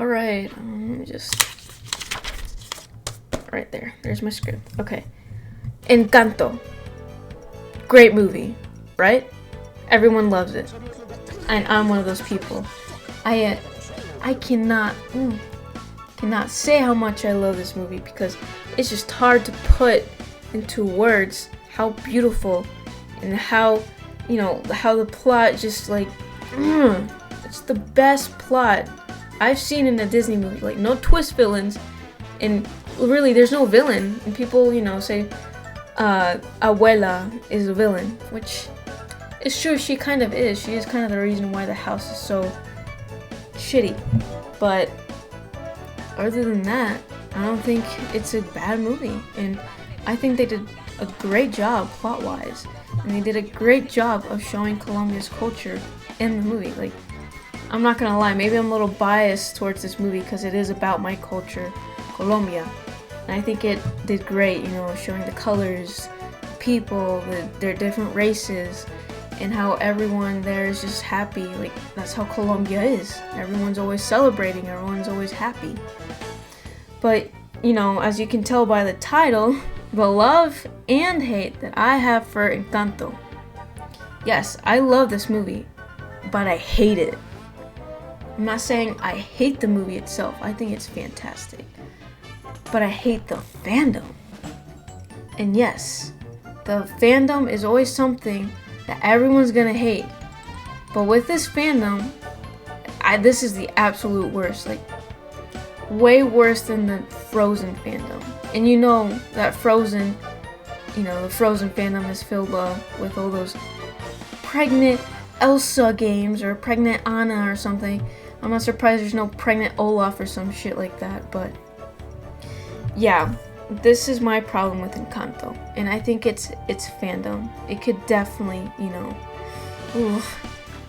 Alright, let me just... Right there. There's my script. Okay. Encanto. Great movie, right? Everyone loves it. And I'm one of those people. I cannot say how much I love this movie because it's just hard to put into words how beautiful and how, how the plot just like, it's the best plot I've seen in a Disney movie. Like, no twist villains, and really there's no villain, and people, say Abuela is a villain, which is true, she kind of is. She is kind of the reason why the house is so shitty. But other than that, I don't think it's a bad movie, and I think they did a great job plot-wise, and they did a great job of showing Colombia's culture in the movie. Like, I'm not gonna lie, maybe I'm a little biased towards this movie because it is about my culture, Colombia, and I think it did great, showing the colors, people, their different races, and how everyone there is just happy. Like, that's how Colombia is. Everyone's always celebrating, everyone's always happy. But, as you can tell by the title, the love and hate that I have for Encanto. Yes, I love this movie, but I hate it. I'm not saying I hate the movie itself. I think it's fantastic. But I hate the fandom. And yes, the fandom is always something that everyone's gonna hate. But with this fandom, this is the absolute worst. Like, way worse than the Frozen fandom. And that Frozen, the Frozen fandom is filled with all those pregnant Elsa games or pregnant Anna or something. I'm not surprised there's no pregnant Olaf or some shit like that. But yeah, this is my problem with Encanto, and I think it's fandom. It could definitely,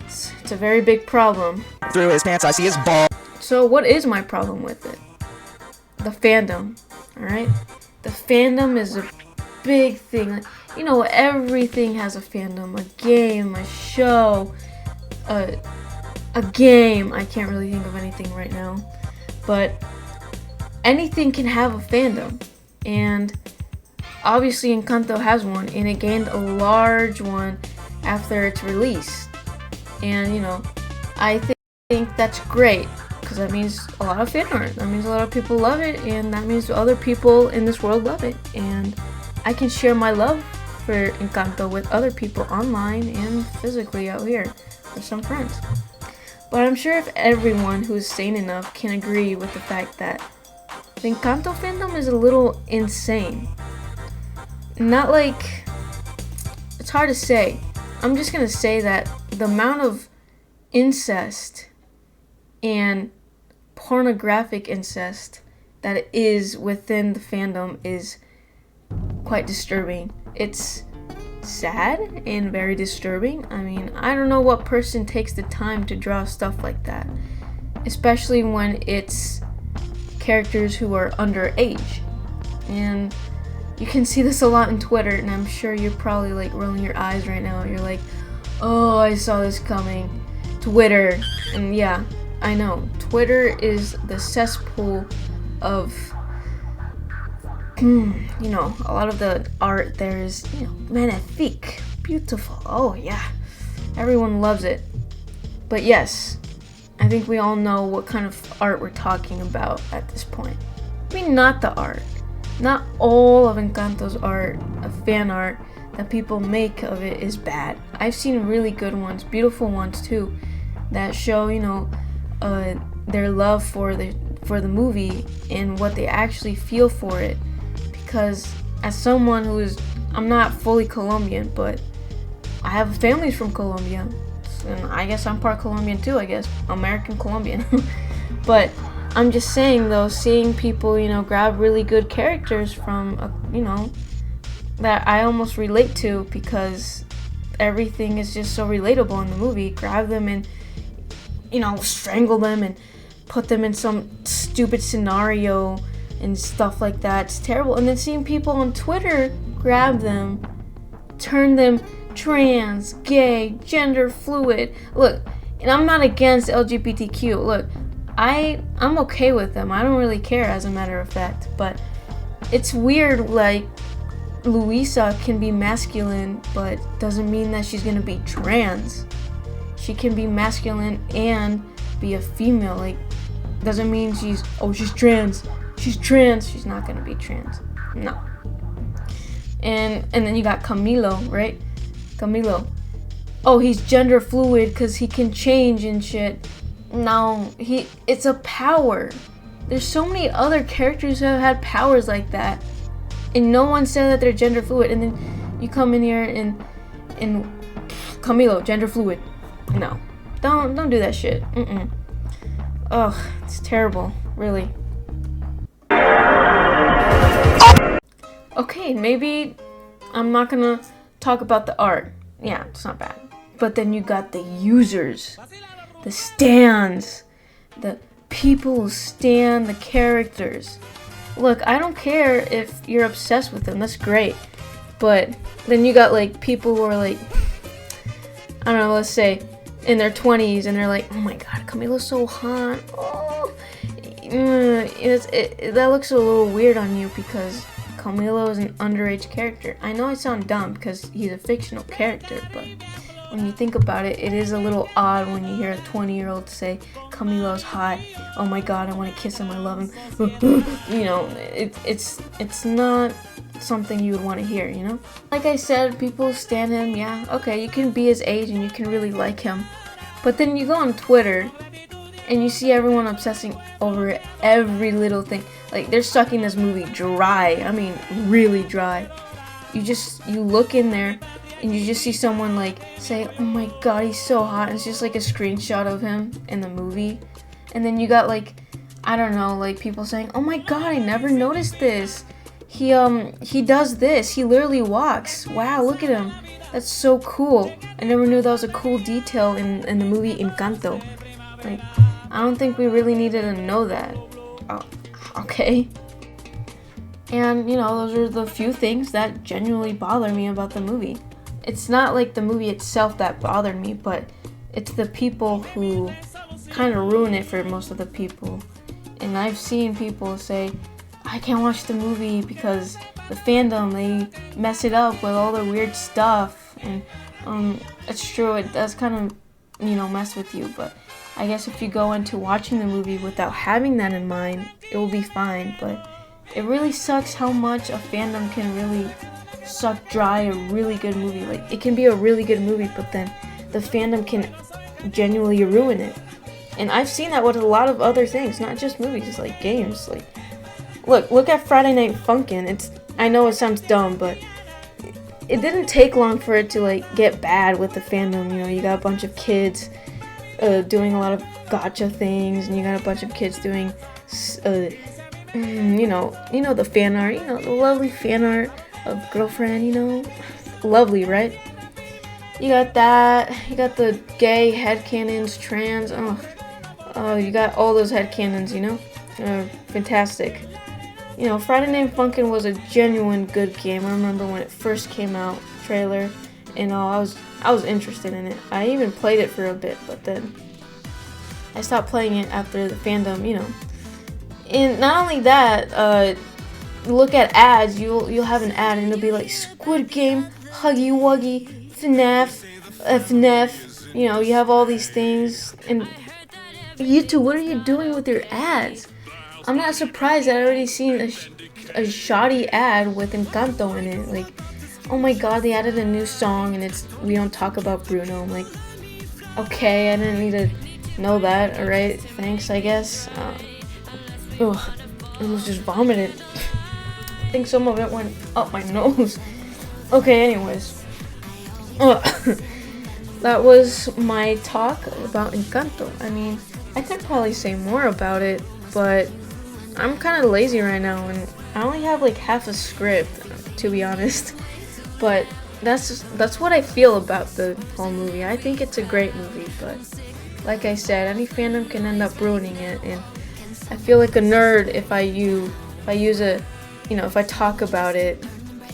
it's a very big problem. Through his pants, I see his ball. So what is my problem with it? The fandom, alright? The fandom is a big thing. Like, everything has a fandom. A game, a show, a game. I can't really think of anything right now. But anything can have a fandom. And obviously Encanto has one, and it gained a large one after its release. And, I think that's great. Because that means a lot of fan art. That means a lot of people love it, and that means other people in this world love it. And I can share my love for Encanto with other people online and physically out here with some friends. But I'm sure if everyone who is sane enough can agree with the fact that the Encanto fandom is a little insane. Not like... It's hard to say. I'm just gonna say that the amount of incest and pornographic incest that is within the fandom is quite disturbing. It's sad and very disturbing. I mean, I don't know what person takes the time to draw stuff like that, especially when it's characters who are underage. And you can see this a lot on Twitter, and I'm sure you're probably like rolling your eyes right now. You're like, oh, I saw this coming. Twitter. And yeah, I know, Twitter is the cesspool of, a lot of the art there is, magnifique, beautiful. Oh yeah, everyone loves it. But yes, I think we all know what kind of art we're talking about at this point. I mean, not the art. Not all of Encanto's art, of fan art that people make of it is bad. I've seen really good ones, beautiful ones too, that show, their love for the movie and what they actually feel for it. Because as someone I'm not fully Colombian, but I have families from Colombia, and I guess I'm part Colombian too. I guess American Colombian. But I'm just saying though, seeing people grab really good characters from that I almost relate to, because everything is just so relatable in the movie. Grab them and strangle them and put them in some stupid scenario and stuff like that. It's terrible. And then seeing people on Twitter grab them, turn them trans, gay, gender fluid. Look, and I'm not against LGBTQ. Look, I'm okay with them. I don't really care, as a matter of fact. But it's weird, like, Luisa can be masculine, but doesn't mean that she's gonna be trans. She can be masculine and be a female. Like, doesn't mean she's trans. She's trans. She's not gonna be trans. No. And then you got Camilo, right? Camilo. Oh, he's gender fluid because he can change and shit. No, it's a power. There's so many other characters who have had powers like that, and no one said that they're gender fluid. And then you come in here and Camilo, gender fluid. No, don't do that shit. Ugh, it's terrible, really. Okay, maybe I'm not gonna talk about the art. Yeah, it's not bad. But then you got the users, the stans, the people who stan the characters. Look, I don't care if you're obsessed with them, that's great. But then you got like people who are like, I don't know, let's say in their 20s and they're like, oh my god, Camilo's so hot. Oh, that looks a little weird on you because Camilo is an underage character. I know I sound dumb because he's a fictional character, but when you think about it, it is a little odd when you hear a 20-year-old say, Camilo's hot, oh my god, I want to kiss him, I love him. You know, it's not something you would want to hear, you know? Like I said, people stan him, yeah, okay, you can be his age and you can really like him. But then you go on Twitter and you see everyone obsessing over every little thing. Like, they're sucking this movie dry. I mean, really dry. You look in there and you just see someone like say, oh my god, he's so hot. And it's just like a screenshot of him in the movie. And then you got like, I don't know, like people saying, oh my god, I never noticed this. He does this. He literally walks. Wow, look at him. That's so cool. I never knew that was a cool detail in the movie Encanto. Like, I don't think we really needed to know that. Oh, okay. And, you know, those are the few things that genuinely bother me about the movie. It's not like the movie itself that bothered me, but it's the people who kind of ruin it for most of the people. And I've seen people say, I can't watch the movie because the fandom, they mess it up with all the weird stuff. And it's true, it does kind of, you know, mess with you, but I guess if you go into watching the movie without having that in mind, it will be fine. But it really sucks how much a fandom can really suck dry a really good movie. Like, it can be a really good movie, but then the fandom can genuinely ruin it. And I've seen that with a lot of other things, not just movies, like games. Like, look at Friday Night Funkin'. I know it sounds dumb, but it didn't take long for it to like get bad with the fandom. You know, you got a bunch of kids doing a lot of gotcha things, and you got a bunch of kids doing, you know the fan art, you know, the lovely fan art of girlfriend, you know, lovely, right? You got that, you got the gay headcanons, trans, oh, you got all those headcanons, you know, fantastic. You know, Friday Night Funkin' was a genuine good game. I remember when it first came out, trailer, and I was interested in it. I even played it for a bit, but then I stopped playing it after the fandom, you know. And not only that, look at ads. You'll have an ad and it'll be like Squid Game, Huggy Wuggy, FNAF, FNAF. You know, you have all these things. And YouTube, what are you doing with your ads? I'm not surprised that I already seen a shoddy ad with Encanto in it. Like, oh my god, they added a new song and it's We Don't Talk About Bruno. I'm like, okay, I didn't need to know that. Alright, thanks, I guess. Ugh, I almost just vomited. I think some of it went up my nose. Okay, anyways. That was my talk about Encanto. I mean, I could probably say more about it, but I'm kind of lazy right now, and I only have like half a script, to be honest. But that's what I feel about the whole movie. I think it's a great movie, but like I said, any fandom can end up ruining it, and I feel like a nerd if I talk about it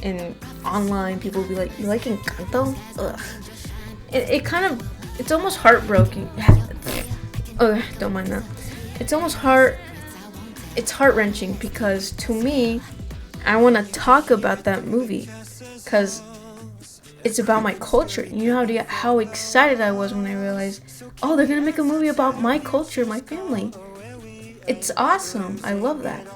in online, people will be like, you like Encanto? Ugh. It's almost heartbreaking. Ugh, don't mind that. it's almost heart. It's heart-wrenching because to me, I want to talk about that movie because it's about my culture. You know how excited I was when I realized, oh, they're gonna make a movie about my culture, my family. It's awesome. I love that.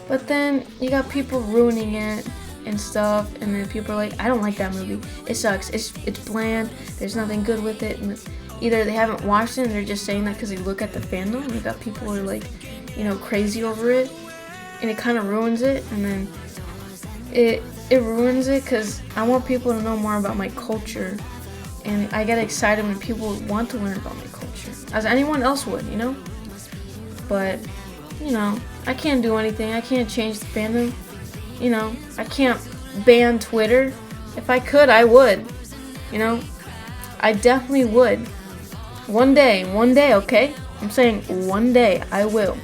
But then you got people ruining it and stuff, and then people are like, I don't like that movie. It sucks. It's bland. There's nothing good with it. And either they haven't watched it and they're just saying that because they look at the fandom. And you got people who are like, crazy over it, and it kind of ruins it. And then it ruins it because I want people to know more about my culture, and I get excited when people want to learn about my culture, as anyone else would, But I can't do anything. I can't change the fandom. I can't ban Twitter. If I could, I would. I definitely would. One day, okay? I'm saying one day I will.